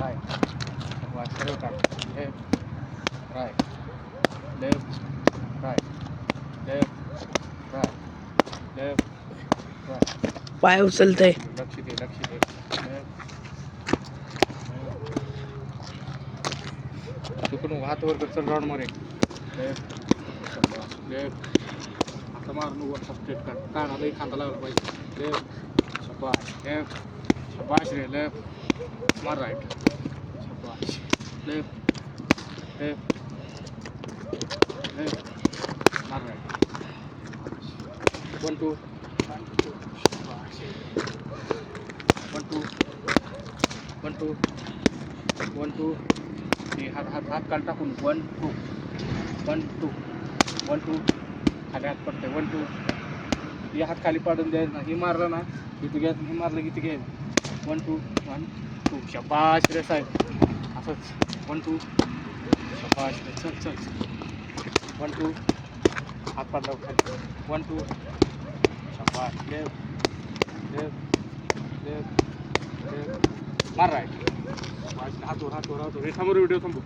Right शाबास सरळ टाक left right left right left right left right पाय उचलतंय. लक्ष दे लेफ्ट चुकून हात वर कर चल राऊंड मारे लेफ्ट लेफ्ट आता मारून वर स्ट्रेट कर कानाला खांदा लागला पाहिजे लेफ्ट शाबास लेफ्ट शाबास रे लेफ्ट मार राईट शाबास लेफ्ट लेफ्ट लेफ्ट मार राईट 1 2 शाबास 1 2 1 2 1 2 हे हात काल टाकून 1 2 1 2 1 2 खाली हात पडते 1 2 हे हात खाली पाडून द्यायचं ना हे मारलं ना इथं घ्यायचं हे मारलं की इथं घ्यायचं 1 2 1 2 शाबास रे साहेब असंच 1 2 शाबास रे चल चल 1 2 हात पाडला खाली 1 2 शाबास लेफ्ट लेफ्ट लेफ्ट लेफ्ट मार राईट हातवर रे थांबवर व्हिडिओ थांबू